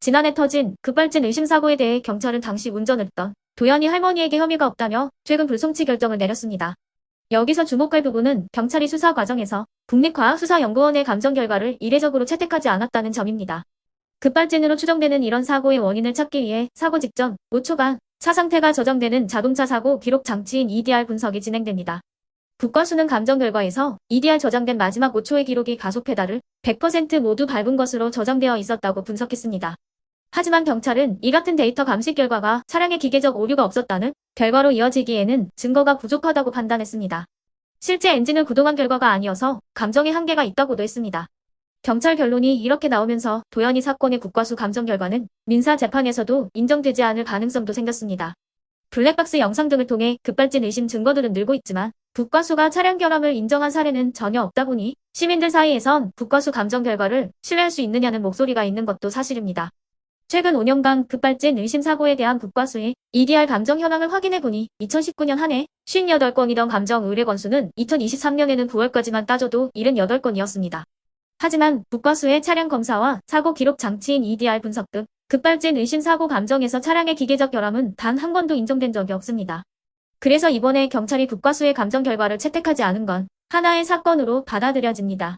지난해 터진 급발진 의심 사고에 대해 경찰은 당시 운전을 했던 도연이 할머니에게 혐의가 없다며 최근 불송치 결정을 내렸습니다. 여기서 주목할 부분은 경찰이 수사 과정에서 국립과학수사연구원의 감정 결과를 이례적으로 채택하지 않았다는 점입니다. 급발진으로 추정되는 이런 사고의 원인을 찾기 위해 사고 직전 5초간 차 상태가 저장되는 자동차 사고 기록 장치인 EDR 분석이 진행됩니다. 국과수는 감정 결과에서 EDR 저장된 마지막 5초의 기록이 가속 페달을 100% 모두 밟은 것으로 저장되어 있었다고 분석했습니다. 하지만 경찰은 이 같은 데이터 감식 결과가 차량에 기계적 오류가 없었다는 결과로 이어지기에는 증거가 부족하다고 판단했습니다. 실제 엔진을 구동한 결과가 아니어서 감정에 한계가 있다고도 했습니다. 경찰 결론이 이렇게 나오면서 도연이 사건의 국과수 감정 결과는 민사 재판에서도 인정되지 않을 가능성도 생겼습니다. 블랙박스 영상 등을 통해 급발진 의심 증거들은 늘고 있지만 국과수가 차량 결함을 인정한 사례는 전혀 없다 보니 시민들 사이에선 국과수 감정 결과를 신뢰할 수 있느냐는 목소리가 있는 것도 사실입니다. 최근 5년간 급발진 의심 사고에 대한 국과수의 EDR 감정 현황을 확인해보니 2019년 한 해 58건이던 감정 의뢰 건수는 2023년에는 9월까지만 따져도 78건이었습니다. 하지만 국과수의 차량 검사와 사고 기록 장치인 EDR 분석 등 급발진 의심 사고 감정에서 차량의 기계적 결함은 단 한 번도 인정된 적이 없습니다. 그래서 이번에 경찰이 국과수의 감정 결과를 채택하지 않은 건 하나의 사건으로 받아들여집니다.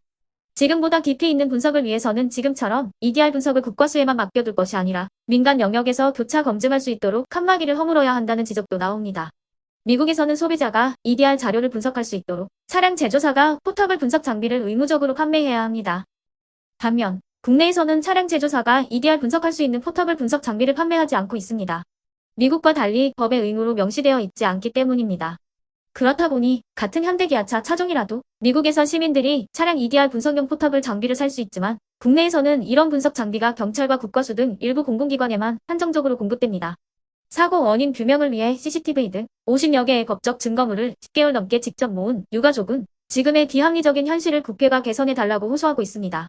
지금보다 깊이 있는 분석을 위해서는 지금처럼 EDR 분석을 국과수에만 맡겨둘 것이 아니라 민간 영역에서 교차 검증할 수 있도록 칸막이를 허물어야 한다는 지적도 나옵니다. 미국에서는 소비자가 EDR 자료를 분석할 수 있도록 차량 제조사가 포터블 분석 장비를 의무적으로 판매해야 합니다. 반면 국내에서는 차량 제조사가 EDR 분석할 수 있는 포터블 분석 장비를 판매하지 않고 있습니다. 미국과 달리 법의 의무로 명시되어 있지 않기 때문입니다. 그렇다 보니 같은 현대기아차 차종이라도 미국에서 시민들이 차량 EDR 분석용 포터블 장비를 살 수 있지만 국내에서는 이런 분석 장비가 경찰과 국과수 등 일부 공공기관에만 한정적으로 공급됩니다. 사고 원인 규명을 위해 CCTV 등 50여 개의 법적 증거물을 10개월 넘게 직접 모은 유가족은 지금의 비합리적인 현실을 국회가 개선해달라고 호소하고 있습니다.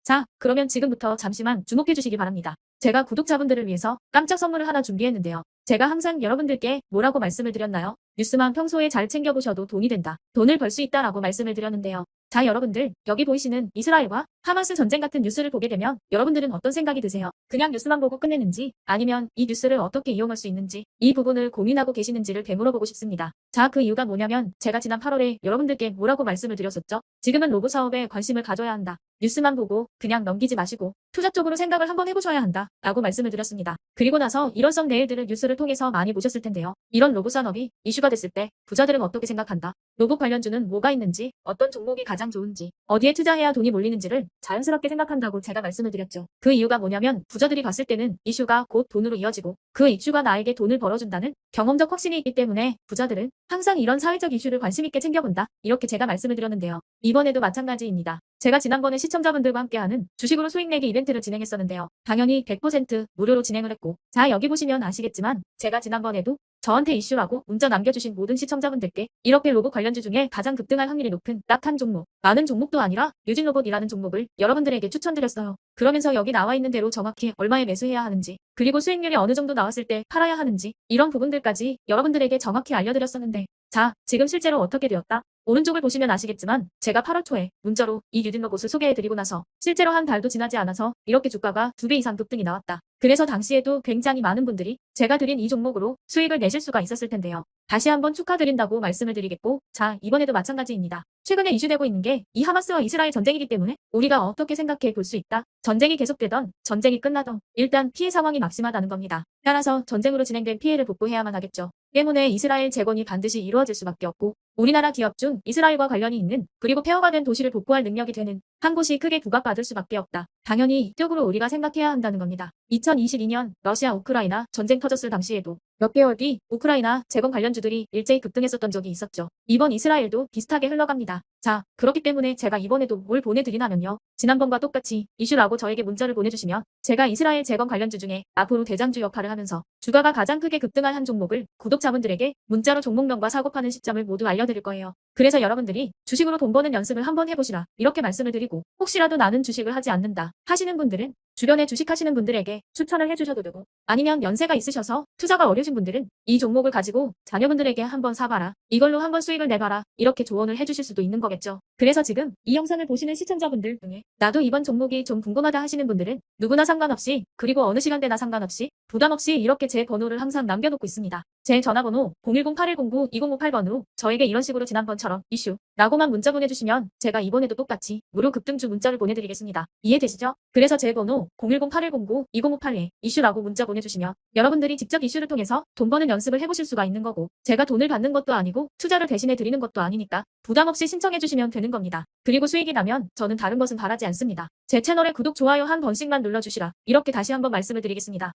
자, 그러면 지금부터 잠시만 주목해 주시기 바랍니다. 제가 구독자분들을 위해서 깜짝 선물을 하나 준비했는데요. 제가 항상 여러분들께 뭐라고 말씀을 드렸나요? 뉴스만 평소에 잘 챙겨보셔도 돈이 된다. 돈을 벌 수 있다라고 말씀을 드렸는데요. 자, 여러분들, 여기 보이시는 이스라엘과 하마스 전쟁 같은 뉴스를 보게 되면 여러분들은 어떤 생각이 드세요? 그냥 뉴스만 보고 끝내는지 아니면 이 뉴스를 어떻게 이용할 수 있는지 이 부분을 고민하고 계시는지를 되물어보고 싶습니다. 자, 그 이유가 뭐냐면 제가 지난 8월에 여러분들께 뭐라고 말씀을 드렸었죠? 지금은 로봇 사업에 관심을 가져야 한다. 뉴스만 보고 그냥 넘기지 마시고 투자 쪽으로 생각을 한번 해보셔야 한다 라고 말씀을 드렸습니다. 그리고 나서 이런 썸네일들을 뉴스를 통해서 많이 보셨을 텐데요. 이런 로봇 산업이 이슈가 됐을 때 부자들은 어떻게 생각한다? 로봇 관련주는 뭐가 있는지, 어떤 종목이 가장 좋은지, 어디에 투자해야 돈이 몰리는지를 자연스럽게 생각한다고 제가 말씀을 드렸죠. 그 이유가 뭐냐면 부자들이 봤을 때는 이슈가 곧 돈으로 이어지고 그 이슈가 나에게 돈을 벌어준다는 경험적 확신이 있기 때문에 부자들은 항상 이런 사회적 이슈를 관심 있게 챙겨본다. 이렇게 제가 말씀을 드렸는데요. 이번에도 마찬가지입니다. 제가 지난번에 시청자분들과 함께하는 주식으로 수익 내기 이벤트를 진행했었는데요. 당연히 100% 무료로 진행을 했고 자, 여기 보시면 아시겠지만 제가 지난번에도 저한테 이슈라고 문자 남겨주신 모든 시청자분들께 이렇게 로봇 관련주 중에 가장 급등할 확률이 높은 딱 한 종목, 많은 종목도 아니라 뉴진로봇이라는 종목을 여러분들에게 추천드렸어요. 그러면서 여기 나와 있는 대로 정확히 얼마에 매수해야 하는지, 그리고 수익률이 어느 정도 나왔을 때 팔아야 하는지 이런 부분들까지 여러분들에게 정확히 알려드렸었는데 자, 지금 실제로 어떻게 되었다? 오른쪽을 보시면 아시겠지만 제가 8월 초에 문자로 이 뉴진로봇을 소개해드리고 나서 실제로 한 달도 지나지 않아서 이렇게 주가가 2배 이상 급등이 나왔다. 그래서 당시에도 굉장히 많은 분들이 제가 드린 이 종목으로 수익을 내실 수가 있었을 텐데요. 다시 한번 축하드린다고 말씀을 드리겠고 자, 이번에도 마찬가지입니다. 최근에 이슈되고 있는 게 이 하마스와 이스라엘 전쟁이기 때문에 우리가 어떻게 생각해 볼 수 있다. 전쟁이 계속되던 전쟁이 끝나던 일단 피해 상황이 막심하다는 겁니다. 따라서 전쟁으로 진행된 피해를 복구해야만 하겠죠. 때문에 이스라엘 재건이 반드시 이루어질 수밖에 없고 우리나라 기업 중 이스라엘과 관련이 있는 그리고 폐허가 된 도시를 복구할 능력이 되는 한 곳이 크게 부각받을 수밖에 없다. 당연히 이쪽으로 우리가 생각해야 한다는 겁니다. 2022년 러시아 우크라이나 전쟁 터졌을 당시에도 몇 개월 뒤 우크라이나 재건 관련주들이 일제히 급등했었던 적이 있었죠. 이번 이스라엘도 비슷하게 흘러갑니다. 자, 그렇기 때문에 제가 이번에도 뭘 보내드리냐면요. 지난번과 똑같이 이슈라고 저에게 문자를 보내주시면 제가 이스라엘 재건 관련주 중에 앞으로 대장주 역할을 하면서 주가가 가장 크게 급등할 한 종목을 구독자분들에게 문자로 종목명과 사고 파는 시점을 모두 알려드릴 거예요. 그래서 여러분들이 주식으로 돈 버는 연습을 한번 해보시라 이렇게 말씀을 드리고, 혹시라도 나는 주식을 하지 않는다 하시는 분들은 주변에 주식하시는 분들에게 추천을 해주셔도 되고, 아니면 연세가 있으셔서 투자가 어려우신 분들은 이 종목을 가지고 자녀분들에게 한번 사봐라, 이걸로 한번 수익을 내봐라, 이렇게 조언을 해주실 수도 있는 거겠죠. 그래서 지금 이 영상을 보시는 시청자분들 중에 나도 이번 종목이 좀 궁금하다 하시는 분들은 누구나 상관없이, 그리고 어느 시간대나 상관없이 부담 없이 이렇게 제 번호를 항상 남겨놓고 있습니다. 제 전화번호 010-8109-2058번으로 저에게 이런 식으로 지난번처럼 이슈 라고만 문자 보내주시면 제가 이번에도 똑같이 무료 급등주 문자를 보내드리겠습니다. 이해되시죠? 그래서 제 번호 010-8109-2058에 이슈라고 문자 보내주시면 여러분들이 직접 이슈를 통해서 돈 버는 연습을 해보실 수가 있는 거고, 제가 돈을 받는 것도 아니고 투자를 대신해 드리는 것도 아니니까 부담 없이 신청해 주시면 되는 겁니다. 그리고 수익이 나면 저는 다른 것은 바라지 않습니다. 제 채널에 구독, 좋아요 한 번씩만 눌러주시라 이렇게 다시 한번 말씀을 드리겠습니다.